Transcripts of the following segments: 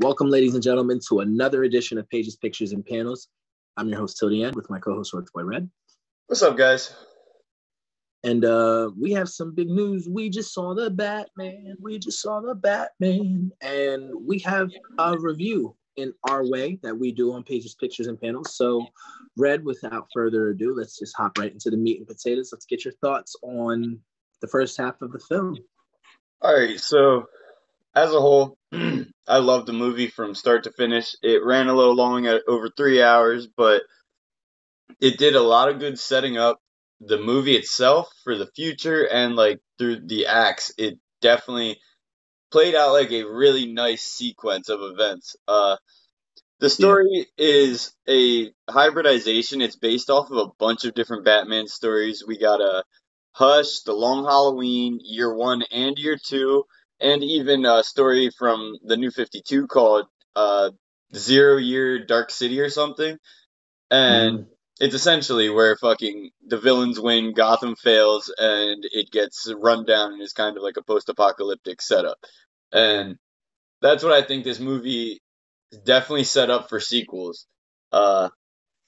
Welcome, ladies and gentlemen, to another edition of Pages, Pictures, and Panels. I'm your host, Till the End, with my co-host, Boy Red. What's up, guys? And we have some big news. We just saw the Batman. And we have a review in our way that we do on Pages, Pictures, and Panels. So, Red, without further ado, let's just hop right into the meat and potatoes. Let's get your thoughts on the first half of the film. All right, so as a whole, I love the movie from start to finish. It ran a little long at over 3 hours, but it did a lot of good setting up the movie itself for the future, and like through the acts, it definitely played out like a really nice sequence of events. The story is a hybridization. It's based off of a bunch of different Batman stories. We got a Hush, The Long Halloween, Year One and Year Two, and even a story from the New 52 called 0 Year Dark City or something. And it's essentially where fucking the villains win, Gotham fails, and it gets run down and is kind of like a post-apocalyptic setup. And that's what I think this movie is definitely set up for sequels.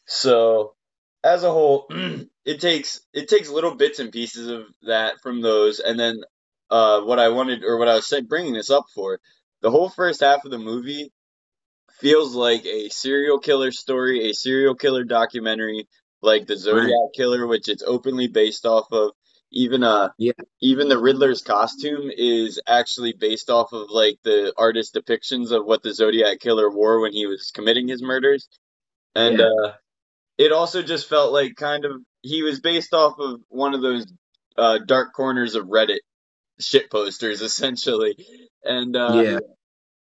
So as a whole, it takes little bits and pieces of that from those, and then what I wanted, or what I was bringing this up for, the whole first half of the movie feels like a serial killer story, a serial killer documentary, like the Zodiac Killer, which it's openly based off of. Even even the Riddler's costume is actually based off of like the artist depictions of what the Zodiac Killer wore when he was committing his murders. And it also just felt like kind of he was based off of one of those dark corners of Reddit shit posters, essentially. And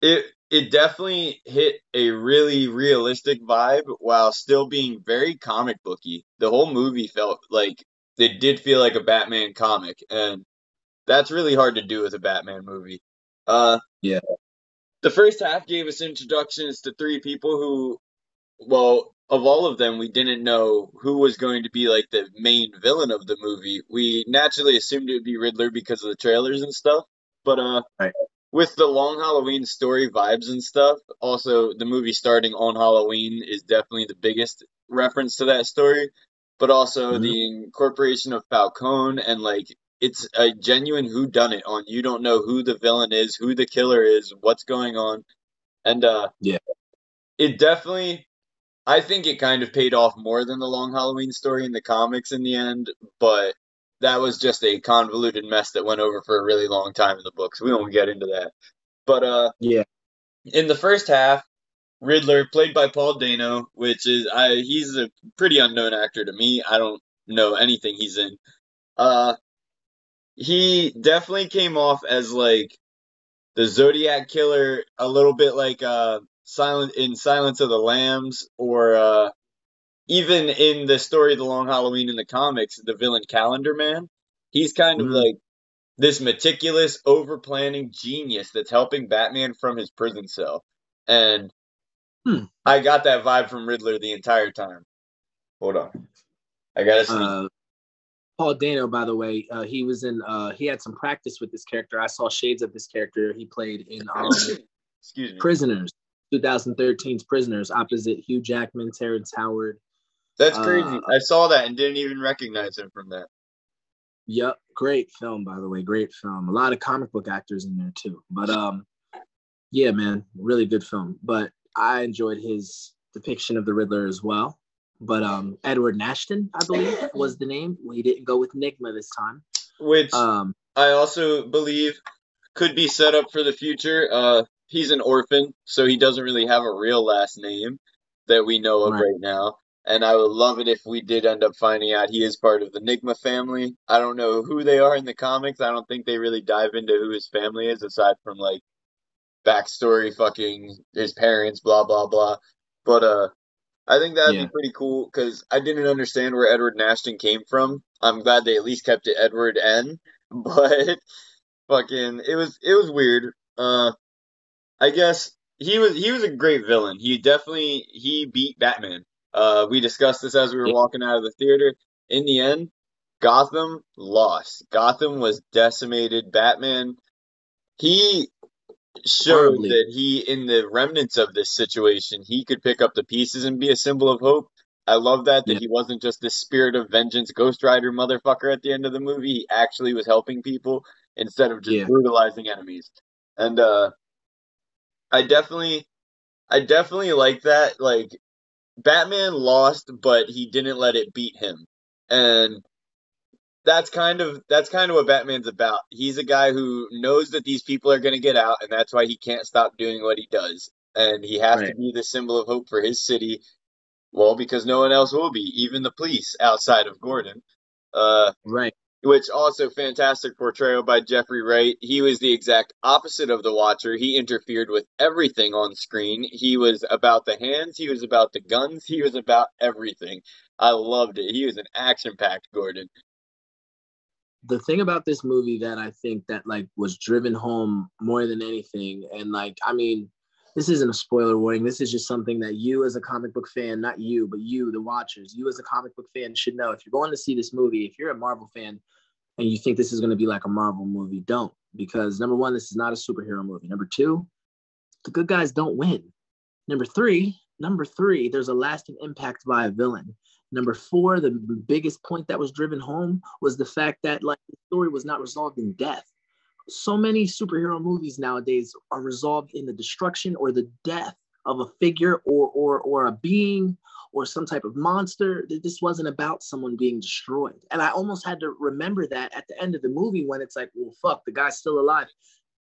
it definitely hit a really realistic vibe while still being very comic booky. The whole movie felt like it did feel like a Batman comic, and that's really hard to do with a Batman movie. The first half gave us introductions to three people who, well, of all of them, we didn't know who was going to be like the main villain of the movie. We naturally assumed it would be Riddler because of the trailers and stuff, but with the Long Halloween story vibes and stuff, also the movie starting on Halloween is definitely the biggest reference to that story, but also the incorporation of Falcone, and like it's a genuine whodunit on you don't know who the villain is, who the killer is, what's going on. And it definitely, I think it kind of paid off more than the Long Halloween story in the comics in the end, but that was just a convoluted mess that went over for a really long time in the books. We won't get into that. But in the first half, Riddler, played by Paul Dano, which is he's a pretty unknown actor to me. I don't know anything he's in. He definitely came off as like the Zodiac Killer, a little bit like Silence of the Lambs, or even in the story of the Long Halloween in the comics, the villain Calendar Man. He's kind of like this meticulous, over-planning genius that's helping Batman from his prison cell. And I got that vibe from Riddler the entire time. Hold on. I gotta see. Paul Dano, by the way, he was in. He had some practice with this character. I saw shades of this character he played in Excuse me. Prisoners, 2013's Prisoners, opposite Hugh Jackman, Terrence Howard. That's crazy. I saw that and didn't even recognize him from that. Yep, great film, by the way. Great film. A lot of comic book actors in there too. But yeah, man, really good film. But I enjoyed his depiction of the Riddler as well. But Edward Nashton, I believe, was the name. We didn't go with Nigma this time. Which I also believe could be set up for the future. He's an orphan, so he doesn't really have a real last name that we know of right now. And I would love it if we did end up finding out he is part of the Nigma family. I don't know who they are in the comics. I don't think they really dive into who his family is, aside from, like, backstory, fucking his parents, blah, blah, blah. But I think that'd be pretty cool, because I didn't understand where Edward Nashton came from. I'm glad they at least kept it Edward N. But fucking, it was weird. I guess he was a great villain. He beat Batman. We discussed this as we were walking out of the theater. In the end, Gotham lost. Gotham was decimated. Batman, he showed horribly. that he, in the remnants of this situation, he could pick up the pieces and be a symbol of hope. I love that Yeah, he wasn't just this spirit of vengeance Ghost Rider motherfucker at the end of the movie. He actually was helping people instead of just yeah. brutalizing enemies. And I definitely I definitely like that. Like Batman lost, but he didn't let it beat him. And that's kind of what Batman's about. He's a guy who knows that these people are going to get out, and that's why he can't stop doing what he does. And he has to Right, be the symbol of hope for his city. Well, because no one else will be, even the police outside of Gordon. Uh, right. which also fantastic portrayal by Jeffrey Wright. He was the exact opposite of the Watcher. He interfered with everything on screen. He was about the hands. He was about the guns. He was about everything. I loved it. He was an action-packed Gordon. The thing about this movie that I think that like was driven home more than anything, and like I mean, this isn't a spoiler warning. This is just something that you as a comic book fan, not you, but you, the watchers, you as a comic book fan should know. If you're going to see this movie, if you're a Marvel fan and you think this is going to be like a Marvel movie, don't. Because number one, this is not a superhero movie. Number two, the good guys don't win. Number three, there's a lasting impact by a villain. Number four, the biggest point that was driven home was the fact that like the story was not resolved in death. So many superhero movies nowadays are resolved in the destruction or the death of a figure or a being or some type of monster. This wasn't about someone being destroyed. And I almost had to remember that at the end of the movie when it's like, well, fuck, the guy's still alive.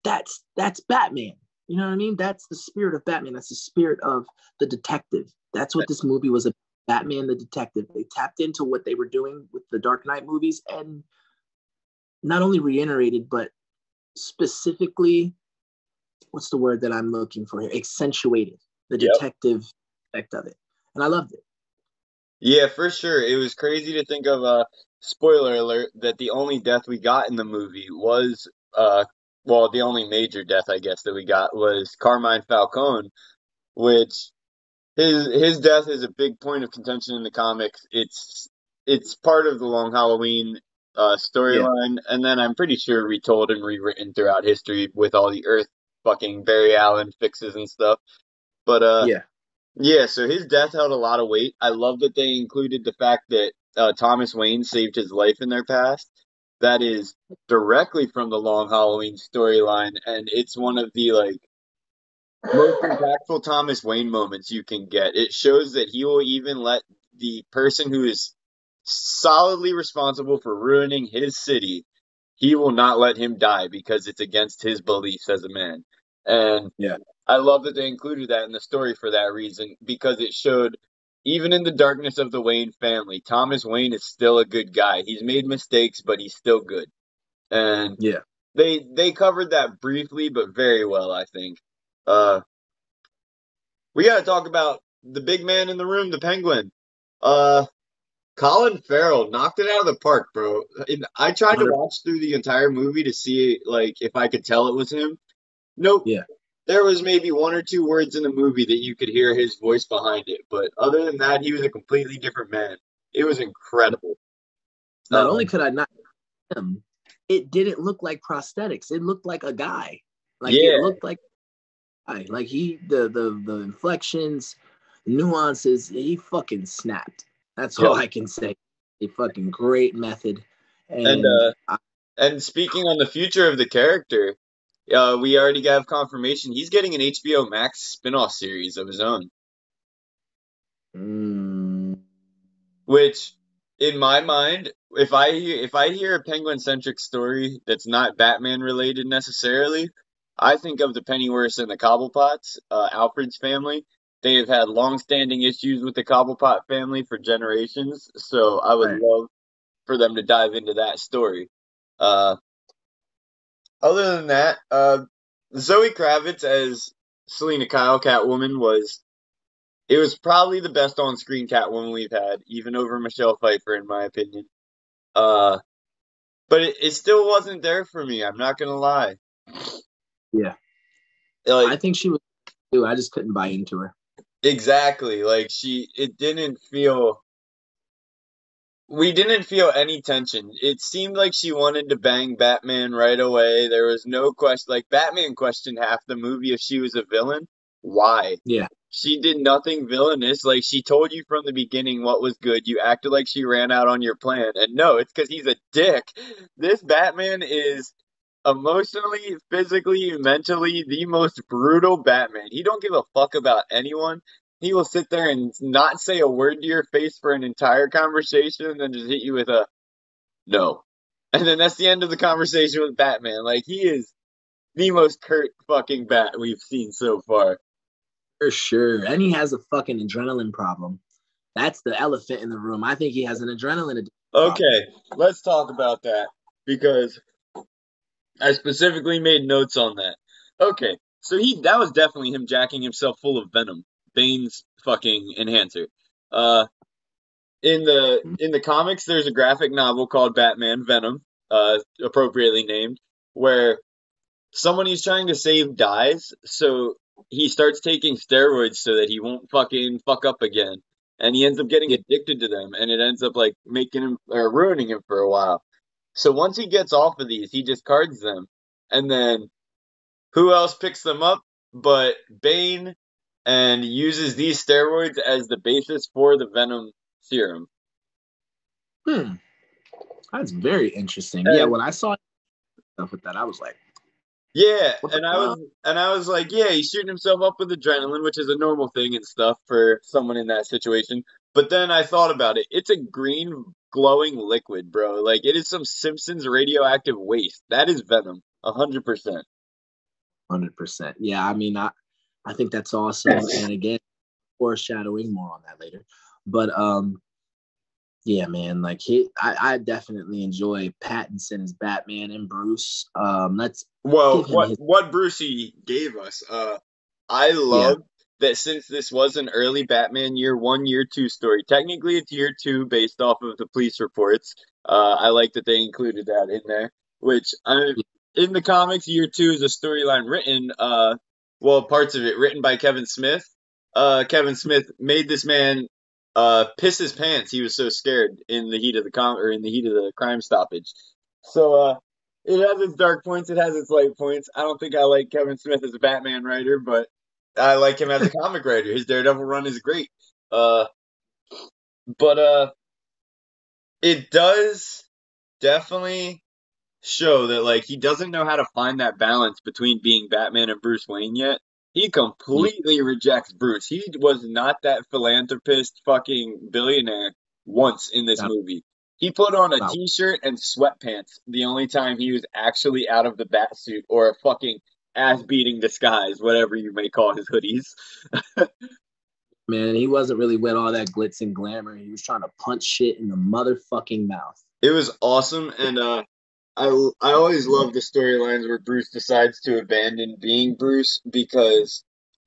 That's Batman. You know what I mean? That's the spirit of Batman. That's the spirit of the detective. That's what this movie was about. Batman the detective. They tapped into what they were doing with the Dark Knight movies and not only reiterated, but specifically, what's the word that I'm looking for here? Accentuated the Yep. detective aspect of it. And I loved it. Yeah, for sure. It was crazy to think of spoiler alert that the only death we got in the movie was well, the only major death I guess that we got was Carmine Falcone, which his death is a big point of contention in the comics. It's part of the Long Halloween Yeah. storyline, and then I'm pretty sure retold and rewritten throughout history with all the Earth fucking Barry Allen fixes and stuff. But Yeah. yeah, so his death held a lot of weight. I love that they included the fact that Thomas Wayne saved his life in their past. That is directly from the Long Halloween storyline, and it's one of the like most impactful Thomas Wayne moments you can get. It shows that he will even let the person who is solidly responsible for ruining his city, he will not let him die because it's against his beliefs as a man. And Yeah. I love that they included that in the story for that reason because it showed even in the darkness of the Wayne family, Thomas Wayne is still a good guy. He's made mistakes, but he's still good. And Yeah. they covered that briefly but very well, I think. Uh we got to talk about the big man in the room, the Penguin. Uh Colin Farrell knocked it out of the park, bro. And I tried to 100. watch through the entire movie to see like if I could tell it was him. Nope. Yeah. There was maybe one or two words in the movie that you could hear his voice behind it, but other than that, he was a completely different man. It was incredible. Not only Um, could I not him, it didn't look like prosthetics. It looked like a guy. Like it yeah, looked like like he the inflections, nuances, he fucking snapped. That's all yep. I can say. A fucking great method. And And and speaking on the future of the character, we already have confirmation he's getting an HBO Max spin-off series of his own, mm, which in my mind, if I hear a Penguin-centric story that's not Batman related necessarily, I think of the Pennyworths and the Cobblepots, Alfred's family. They have had long-standing issues with the Cobblepot family for generations, so I would right. love for them to dive into that story. Uh, other than that, Zoe Kravitz as Selena Kyle, Catwoman, it was probably the best on-screen Catwoman we've had, even over Michelle Pfeiffer, in my opinion. Uh, but it still wasn't there for me. I'm not gonna lie. Yeah. I Like think she was too. I just couldn't buy into her. exactly, like it didn't feel we didn't feel any tension. It seemed like she wanted to bang Batman right away. There was no question. Like, Batman questioned half the movie if she was a villain. Why? Yeah. She did nothing villainous. Like, she told you from the beginning what was good. You acted like she ran out on your plan. And no, it's because he's a dick. This Batman is emotionally, physically, mentally the most brutal Batman. He don't give a fuck about anyone. He will sit there and not say a word to your face for an entire conversation and then just hit you with a no. And then that's the end of the conversation with Batman. Like, he is the most curt fucking bat we've seen so far. For sure. And he has a fucking adrenaline problem. That's the elephant in the room. I think he has an adrenaline problem. Okay, let's talk about that because I specifically made notes on that. Okay, so that was definitely him jacking himself full of venom. Bane's fucking enhancer. Uh in the comics there's a graphic novel called Batman Venom, appropriately named, where someone he's trying to save dies, so he starts taking steroids so that he won't fucking fuck up again. And he ends up getting addicted to them, and it ends up like making him or ruining him for a while. So once he gets off of these, he discards them. And then who else picks them up but Bane, and uses these steroids as the basis for the Venom serum. That's very interesting. And yeah, when I saw stuff with that, I was like, yeah, what and the fuck? I was like, yeah, he's shooting himself up with adrenaline, which is a normal thing and stuff for someone in that situation. But then I thought about it. It's a green glowing liquid, bro. Like, it is some Simpsons radioactive waste. That is Venom, 100%. 100%. Yeah, I mean, I think that's awesome. And again, foreshadowing more on that later. But yeah, man, like I definitely enjoy Pattinson as Batman and Bruce. Let's Well, give him his what Brucey gave us, I yeah. love that since this was an early Batman year one, year two story. Technically, it's year two based off of the police reports. I like that they included that in there. Which in the comics, year two is a storyline written, well, parts of it written by Kevin Smith. Kevin Smith made this man piss his pants. He was so scared in the heat of in the heat of the crime stoppage. So it has its dark points. It has its light points. I don't think I like Kevin Smith as a Batman writer, but I like him as a comic writer. His Daredevil run is great. Uh, but it does definitely show that like he doesn't know how to find that balance between being Batman and Bruce Wayne yet. He Yeah, completely rejects Bruce. He was not that philanthropist fucking billionaire once in this that, movie. He put on a that, t-shirt and sweatpants the only time he was actually out of the bat suit or a fucking ass-beating disguise, whatever you may call his hoodies. man, he wasn't really with all that glitz and glamour. He was trying to punch shit in the motherfucking mouth. It was awesome, and I always love the storylines where Bruce decides to abandon being Bruce because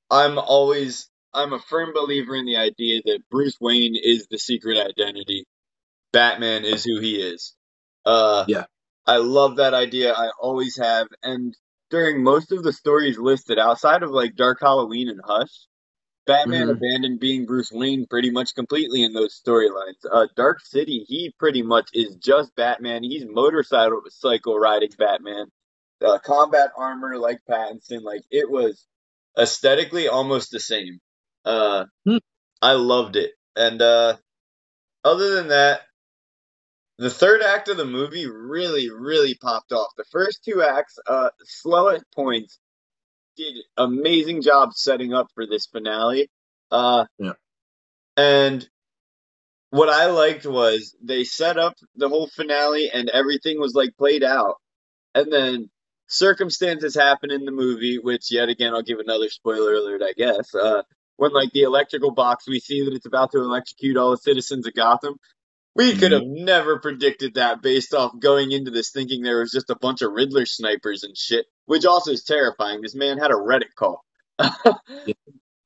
I'm a firm believer in the idea that Bruce Wayne is the secret identity. Batman is who he is. Uh, Yeah. I love that idea. I always have. And during most of the stories listed, outside of like Dark Halloween and Hush, Batman Mm-hmm. abandoned being Bruce Wayne pretty much completely in those storylines. Dark City, he pretty much is just Batman. He's motorcycle riding Batman. Combat armor like Pattinson. Like, it was aesthetically almost the same. Uh, I loved it. And other than that, the third act of the movie really, really popped off. The first two acts, slow at points, did amazing job setting up for this finale. Yeah. And what I liked was they set up the whole finale and everything was like played out. And then circumstances happen in the movie, which yet again I'll give another spoiler alert, I guess. When like the electrical box, we see that it's about to electrocute all the citizens of Gotham. We could have never predicted that based off going into this thinking there was just a bunch of Riddler snipers and shit, which also is terrifying. This man had a Reddit call. Yeah.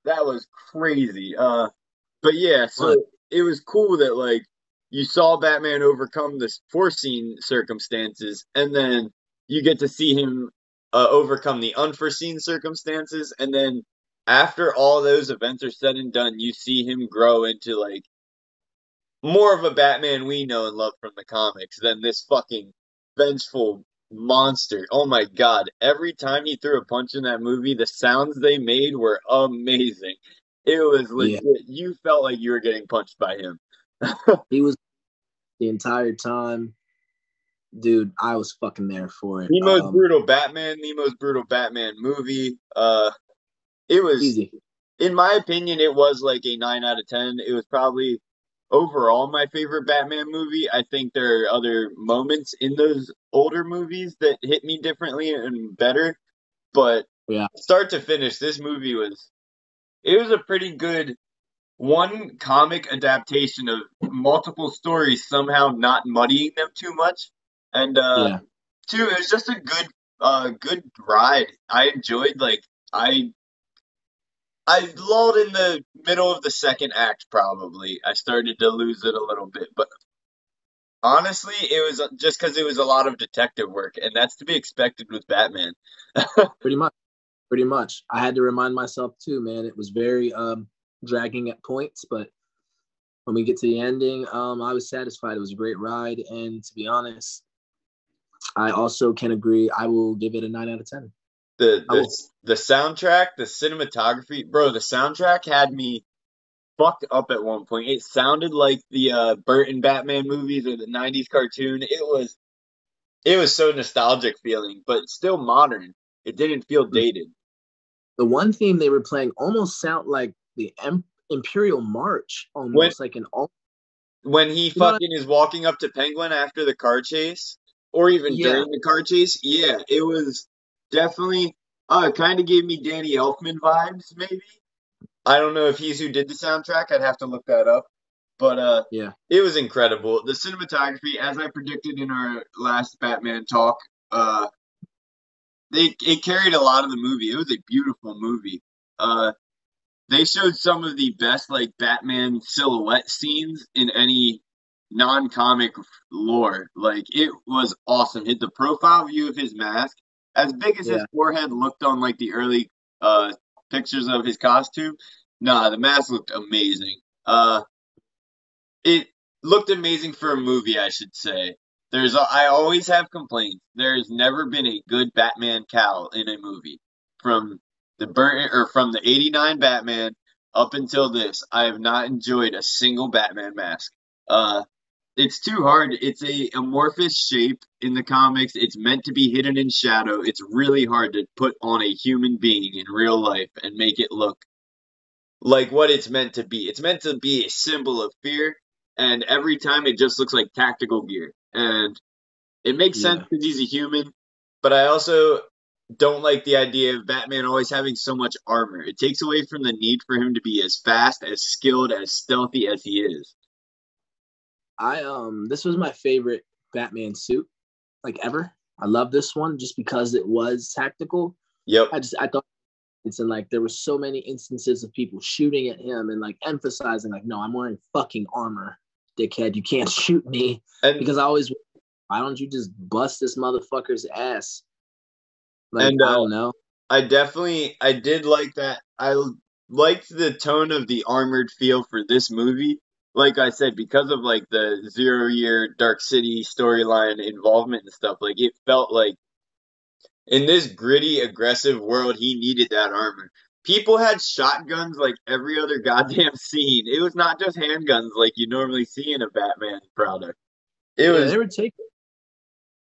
That was crazy. But yeah, so Fun. it was cool that like you saw Batman overcome this foreseen circumstances, and then you get to see him overcome the unforeseen circumstances, and then after all those events are said and done, you see him grow into like more of a Batman we know and love from the comics than this fucking vengeful monster. Oh my God. Every time he threw a punch in that movie, the sounds they made were amazing. It was Yeah, legit. You felt like you were getting punched by him. he was the entire time, dude. I was fucking there for it. The most brutal Batman, the most brutal Batman movie. It was, Easy. in my opinion, it was like a 9 out of 10. It was probably overall my favorite Batman movie. I think there are other moments in those older movies that hit me differently and better, but Yeah, start to finish, this movie was it was a pretty good one comic adaptation of multiple stories somehow not muddying them too much. And yeah. two, it was just a good ride. I enjoyed like I I lulled in the middle of the second act probably. I started to lose it a little bit, but honestly, it was just because it was a lot of detective work, and that's to be expected with Batman. Pretty much. Pretty much. I had to remind myself too, man. It was very dragging at points, but when we get to the ending, I was satisfied. It was a great ride, and to be honest, I also can agree. I will give it a 9 out of 10. The I will. the the soundtrack, the cinematography, bro, the soundtrack had me fucked up at one point. It sounded like the Burton Batman movies or the '90s cartoon. It was so nostalgic feeling, but still modern. It didn't feel dated. The one theme they were playing almost sound like the Imperial March, When almost like an all. when he You know what I fucking is walking up to Penguin after the car chase, or even Yeah, during the car chase, yeah, it was definitely it kind of gave me Danny Elfman vibes, maybe. I don't know if he's who did the soundtrack. I'd have to look that up. But yeah, it was incredible. The cinematography, as I predicted in our last Batman talk, uh, it carried a lot of the movie. It was a beautiful movie. Uh, they showed some of the best like Batman silhouette scenes in any non-comic lore. Like it was awesome. Hit the profile view of his mask, as big as his yeah. forehead looked on like the early uh pictures of his costume. Nah, the mask looked amazing. It looked amazing for a movie, I should say. I always have complaints. There's never been a good Batman cowl in a movie. From from the '89 Batman up until this, I have not enjoyed a single Batman mask. Uh, it's too hard. It's a amorphous shape in the comics. It's meant to be hidden in shadow. It's really hard to put on a human being in real life and make it look like what it's meant to be. It's meant to be a symbol of fear, and every time it just looks like tactical gear. And it makes sense Yeah. because he's a human, but I also don't like the idea of Batman always having so much armor. It takes away from the need for him to be as fast, as skilled, as stealthy as he is. This was my favorite Batman suit like ever. I love this one just because it was tactical. Yep. I thought it's and like there were so many instances of people shooting at him and like emphasizing like, no, I'm wearing fucking armor, dickhead. You can't shoot me And because I always why don't you just bust this motherfucker's ass? Like and I don't know. I did like that. I liked the tone of the armored feel for this movie. Like I said, because of like the 0 year Dark City storyline involvement and stuff, like it felt like in this gritty, aggressive world, he needed that armor. People had shotguns like every other goddamn scene. It was not just handguns like you normally see in a Batman product. It Yeah, was they were taking.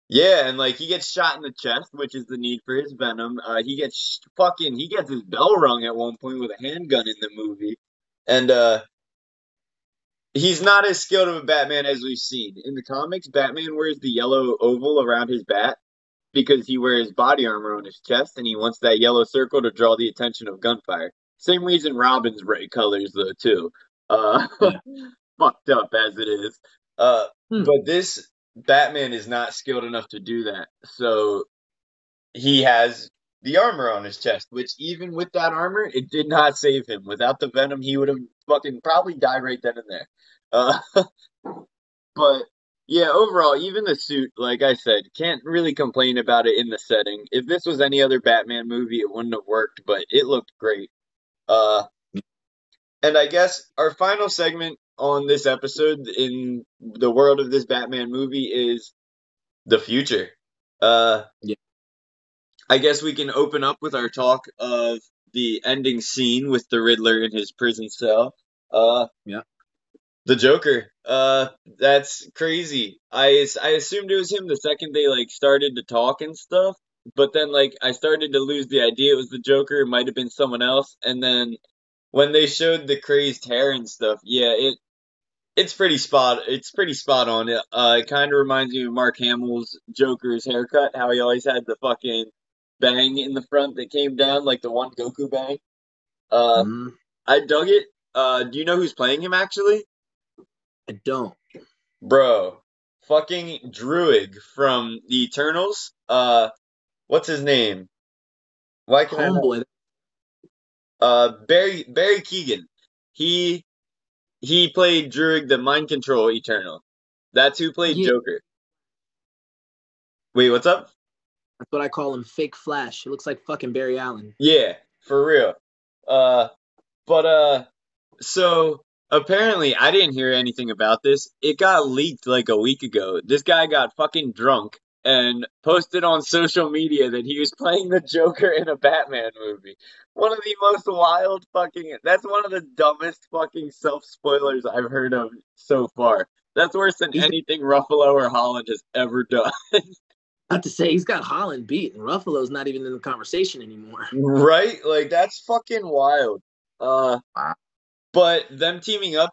Yeah, and like he gets shot in the chest, which is the need for his venom. He gets his bell rung at one point with a handgun in the movie, and he's not as skilled of a Batman as we've seen in the comics. Batman wears the yellow oval around his bat because he wears body armor on his chest, and he wants that yellow circle to draw the attention of gunfire. Same reason Robin's red colors though too. Uh, Yeah. fucked up as it is. Uh, Hmm. but this Batman is not skilled enough to do that. So he has the armor on his chest, which even with that armor, it did not save him. Without the venom, he would have fucking probably died right then and there. Uh, but yeah, overall, even the suit, like I said, can't really complain about it in the setting. If this was any other Batman movie, it wouldn't have worked, but it looked great. Uh, and I guess our final segment on this episode in the world of this Batman movie is the future. Yeah. I guess we can open up with our talk of the ending scene with the Riddler in his prison cell. Yeah. The Joker. That's crazy. I assumed it was him the second they like started to talk and stuff, but then like I started to lose the idea it was the Joker. It might have been someone else, and then when they showed the crazed hair and stuff, yeah, it's pretty spot on. It kind of reminds me of Mark Hamill's Joker's haircut, how he always had the fucking bang in the front that came down like the one Goku bang. Uh, Mm, I dug it. Do you know who's playing him actually? I don't. Bro, fucking Druig from the Eternals. What's his name? Why can I not? Homeboy. Barry Keegan. He played Druig, the mind control Eternal. That's who played Yeah, Joker. Wait, what's up? that's what I call him. Fake Flash. He looks like fucking Barry Allen. Yeah, for real. Uh, but so apparently I didn't hear anything about this. It got leaked like a week ago. This guy got fucking drunk and posted on social media that he was playing the Joker in a Batman movie. One of the most wild fucking that's one of the dumbest fucking self spoilers I've heard of so far. That's worse than He's anything Ruffalo or Holland has ever done. not to say he's got Holland beat, and Ruffalo's not even in the conversation anymore. Right? Like that's fucking wild. Uh Wow. But them teaming up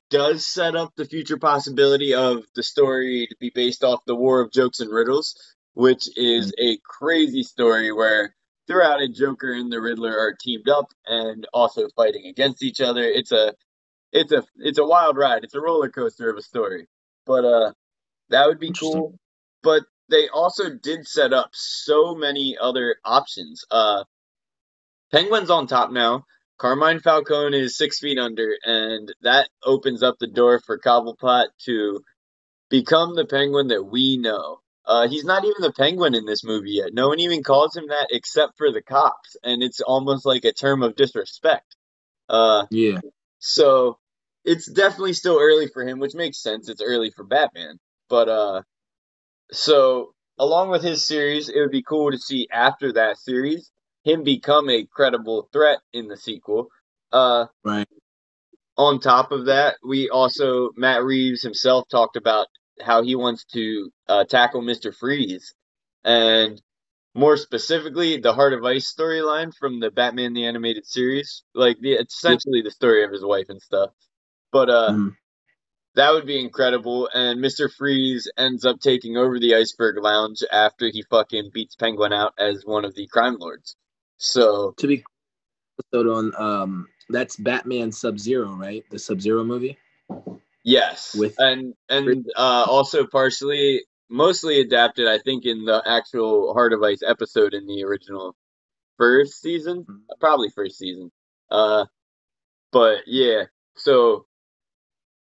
does set up the future possibility of the story to be based off the War of Jokes and Riddles, which is a crazy story where throughout it, Joker and the Riddler are teamed up and also fighting against each other. It's a wild ride. It's a roller coaster of a story. But that would be Interesting. cool. But they also did set up so many other options. Penguin's on top now. Carmine Falcone is 6 feet under, and that opens up the door for Cobblepot to become the Penguin that we know. He's not even the Penguin in this movie yet. No one even calls him that except for the cops, and it's almost like a term of disrespect. Uh, Yeah. so it's definitely still early for him, which makes sense. It's early for Batman, but so along with his series, it would be cool to see after that series him become a credible threat in the sequel. Uh, Right. on top of that, we also Matt Reeves himself talked about how he wants to tackle Mister Freeze, and more specifically, the Heart of Ice storyline from the Batman the Animated Series, like it's Yeah. essentially the story of his wife and stuff. But Mm. that would be incredible. And Mister Freeze ends up taking over the Iceberg Lounge after he fucking beats Penguin out as one of the crime lords. So To be episode on that's Batman Sub Zero, right? The Sub Zero movie yes, with and also partially, mostly adapted, I think, in the actual Heart of Ice episode in the original first season, probably first season. Uh, but yeah, so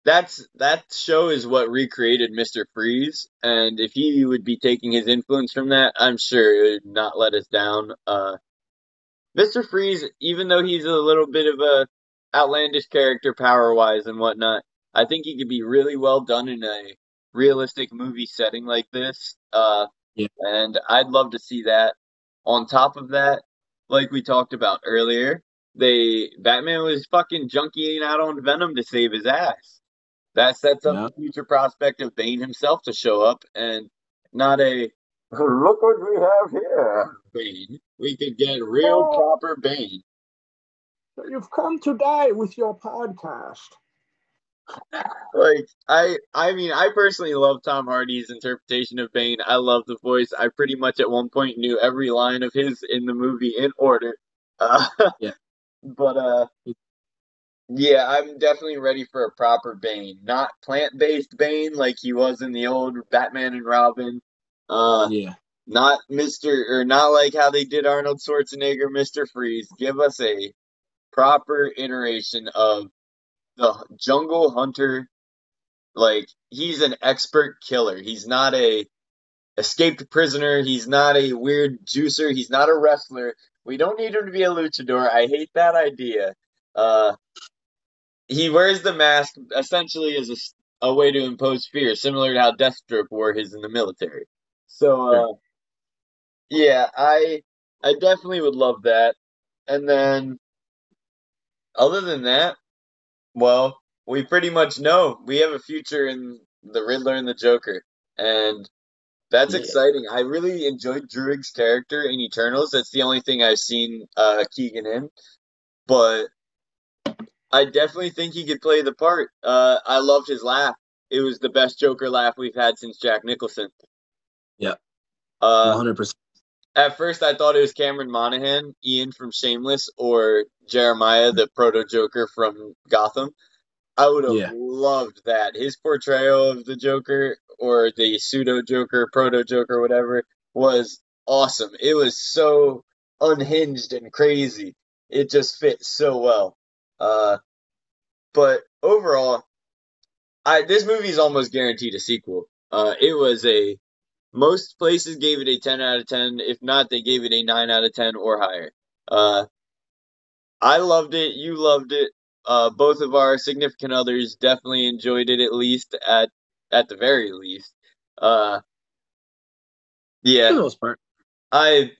that show is what recreated Mister Freeze, and if he would be taking his influence from that, I'm sure it would not let us down. Mister Freeze, even though he's a little bit of a outlandish character power wise and whatnot, I think he could be really well done in a realistic movie setting like this. yeah. And I'd love to see that. On top of that, like we talked about earlier, Batman was fucking junkying out on Venom to save his ass. That sets up Yeah. the future prospect of Bane himself to show up and not a look what we have here, Bane. We could get real proper Bane. You've come to die with your podcast. Like I mean I personally love Tom Hardy's interpretation of Bane. I love the voice. I pretty much at one point knew every line of his in the movie in order. Uh, Yeah. but yeah, I'm definitely ready for a proper Bane, not plant-based Bane like he was in the old Batman and Robin. Uh, Yeah. not not like how they did Arnold Schwarzenegger, Mr. Freeze. Give us a proper iteration of the Jungle Hunter. Like he's an expert killer. He's not a escaped prisoner. He's not a weird juicer. He's not a wrestler. We don't need him to be a luchador. I hate that idea. Uh, he wears the mask essentially as a way to impose fear, similar to how Deathstroke wore his in the military. So, Sure. yeah, I definitely would love that. And then, other than that, well, we pretty much know we have a future in the Riddler and the Joker, and that's Yeah. exciting. I really enjoyed Druig's character in Eternals. That's the only thing I've seen Keegan in, but I definitely think he could play the part. I loved his laugh. It was the best Joker laugh we've had since Jack Nicholson. Yeah. Uh, 100%. at first, I thought it was Cameron Monaghan, Ian from Shameless, or Jeremiah, the proto Joker from Gotham. I would have Yeah. loved that. His portrayal of the Joker, or the pseudo Joker, proto Joker, whatever, was awesome. It was so unhinged and crazy. It just fit so well. Uh, but overall, this movie is almost guaranteed a sequel. It was a most places gave it a 10 out of 10. If not, they gave it a 9 out of 10 or higher. Uh, I loved it. You loved it. Both of our significant others definitely enjoyed it, at least at the very least. Uh, For yeah, the most part. I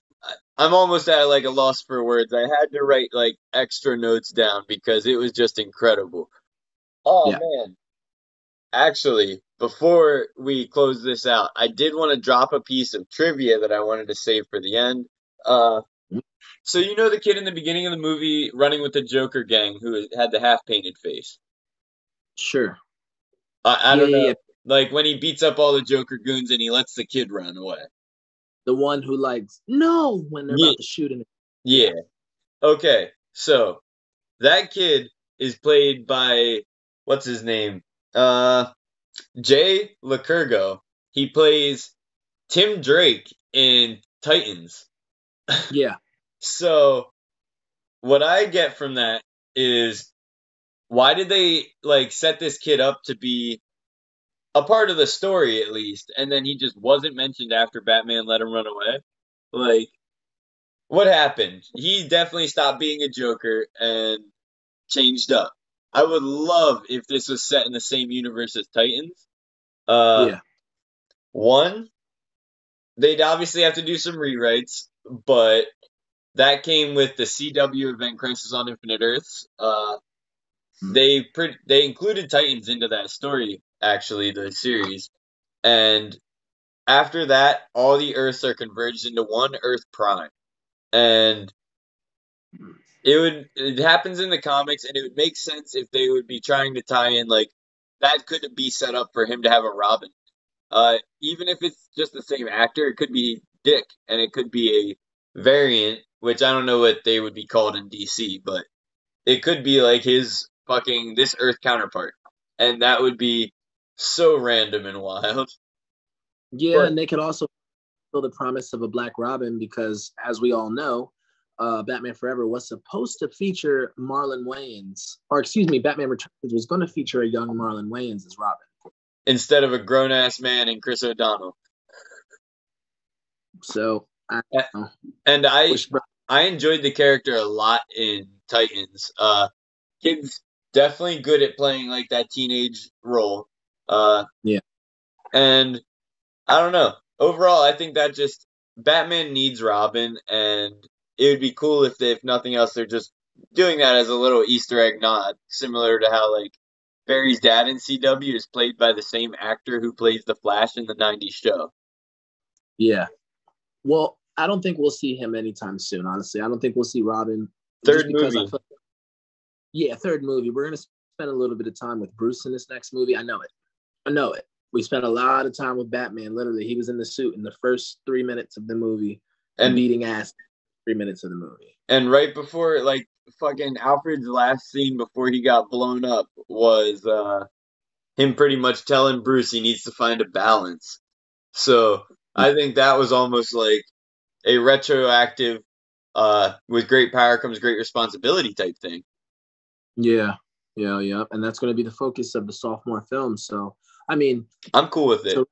I'm almost at like a loss for words. I had to write like extra notes down because it was just incredible. Oh Yeah. man. Actually, before we close this out, I did want to drop a piece of trivia that I wanted to save for the end. Uh, so you know the kid in the beginning of the movie running with the Joker gang who had the half painted face? Sure. I Yeah, don't yeah, know. yeah. Like when he beats up all the Joker goons and he lets the kid run away. The one who likes no when they're Yeah, about to shoot him. yeah. Yeah. Okay. So that kid is played by what's his name? Uh Jay Lacurgo. He plays Tim Drake in Titans. Yeah. So what I get from that is why did they like set this kid up to be a part of the story at least, and then he just wasn't mentioned after Batman let him run away? Like, what happened? He definitely stopped being a Joker and changed up. I would love if this was set in the same universe as Titans. Uh, Yeah. one, they'd obviously have to do some rewrites, but that came with the CW event Crisis on Infinite Earths. Mm. They included Titans into that story, actually, the series, and after that, all the Earths are converged into one Earth Prime, and it happens in the comics, and it would make sense if they would be trying to tie in like that could be set up for him to have a Robin. Even if it's just the same actor, it could be Dick, and it could be a variant, which I don't know what they would be called in DC, but it could be like his fucking this Earth counterpart, and that would be so random and wild. Yeah, But and they could also fulfill the promise of a Black Robin because, as we all know, Batman Forever was supposed to feature Marlon Wayans, or excuse me, Batman Returns was going to feature a young Marlon Wayans as Robin. instead of a grown ass man and Chris O'Donnell, So I A- don't know, and wish, I enjoyed the character a lot in Titans. Kid's definitely good at playing like that teenage role. yeah, And I don't know. Overall, I think that just Batman needs Robin, and it would be cool if nothing else, they're just doing that as a little Easter egg nod, similar to how like Barry's dad in CW is played by the same actor who plays the Flash in the '90s show. yeah. Well, I don't think we'll see him anytime soon. Honestly, I don't think we'll see Robin Third just because I movie, feel. Yeah, third movie. We're gonna spend a little bit of time with Bruce in this next movie. I know it. I know it. We spent a lot of time with Batman. Literally, he was in the suit in the first 3 minutes of the movie, and beating ass 3 minutes of the movie. and right before like fucking Alfred's last scene before he got blown up was him pretty much telling Bruce he needs to find a balance. So I think that was almost like a retroactive with great power comes great responsibility type thing. Yeah, yeah, yeah. And that's going to be the focus of the sophomore film. So, I mean, I'm cool with it. so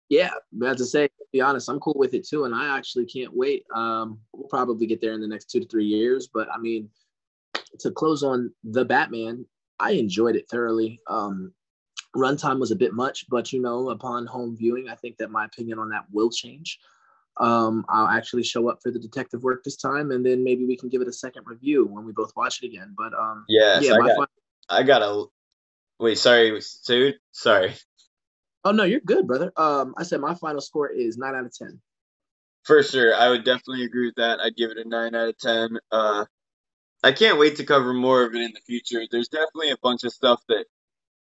yeah, but to say, to be honest, I'm cool with it too. And I actually can't wait. We'll probably get there in the next 2 to 3 years. But I mean, to close on the Batman, I enjoyed it thoroughly. Runtime was a bit much, but upon home viewing, I think that my opinion on that will change. I'll actually show up for the detective work this time, and then maybe we can give it a second review when we both watch it again. But Yes, yeah, I got a wait. Sorry, dude. Sorry. Oh no, you're good, brother. I said my final score is 9 out of 10. For sure, I would definitely agree with that. I'd give it a 9 out of 10. I can't wait to cover more of it in the future. There's definitely a bunch of stuff that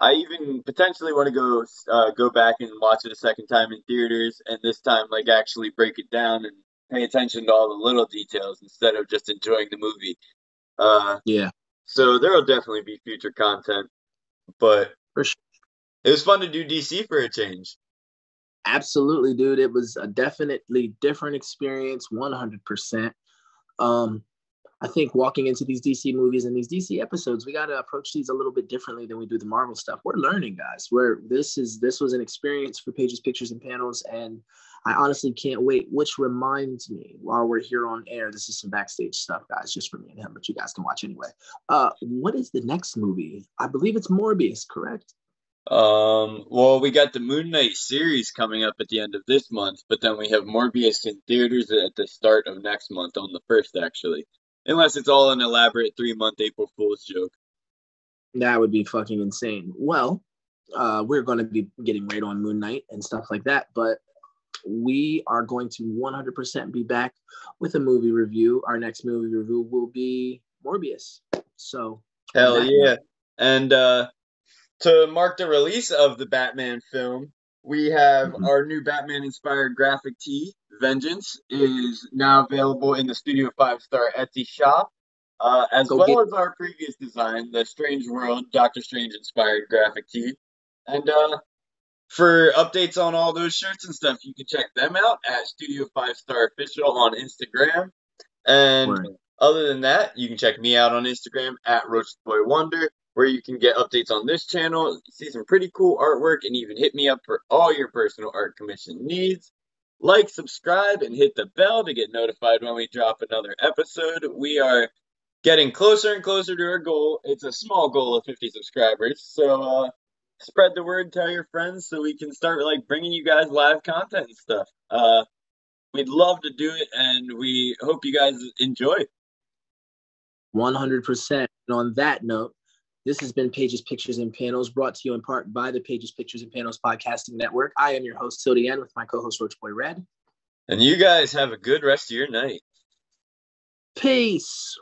I even potentially want to go back and watch it a second time in theaters, and this time like actually break it down and pay attention to all the little details instead of just enjoying the movie. Yeah, So there will definitely be future content, but for sure. it was fun to do DC for a change. Absolutely, dude. It was a definitely different experience, 100%. Um, I think walking into these DC movies and these DC episodes, we got to approach these a little bit differently than we do the Marvel stuff. We're learning, guys. This was an experience for Pages, Pictures, and Panels, and I honestly can't wait. Which reminds me, while we're here on air, this is some backstage stuff, guys, just for me and him, but you guys can watch anyway. What is the next movie? I believe it's Morbius, correct? Well, we got the Moon Knight series coming up at the end of this month, but then we have Morbius in theaters at the start of next month on the 1st, actually. Unless it's all an elaborate 3-month April Fool's joke. That would be fucking insane. Well, we're going to be getting right on Moon Knight and stuff like that, but we are going to 100% be back with a movie review. Our next movie review will be Morbius. So, hell yeah. And to mark the release of the Batman film, we have our new Batman-inspired graphic tee, Vengeance, is now available in the Studio 5 Star Etsy shop, as well as our previous design, the Strange World, Doctor Strange-inspired graphic tee. And for updates on all those shirts and stuff, you can check them out at Studio 5 Star Official on Instagram. And other than that, you can check me out on Instagram at RoachBoyWonder, where you can get updates on this channel, see some pretty cool artwork, and even hit me up for all your personal art commission needs. Like, subscribe, and hit the bell to get notified when we drop another episode. We are getting closer and closer to our goal. It's a small goal of 50 subscribers, so spread the word, tell your friends, so we can start like bringing you guys live content and stuff. We'd love to do it, and we hope you guys enjoy. 100%. And on that note, this has been Pages, Pictures, and Panels, brought to you in part by the Pages, Pictures, and Panels Podcasting Network. I am your host, till the end, with my co-host, Roach Boy Red. And you guys have a good rest of your night. Peace.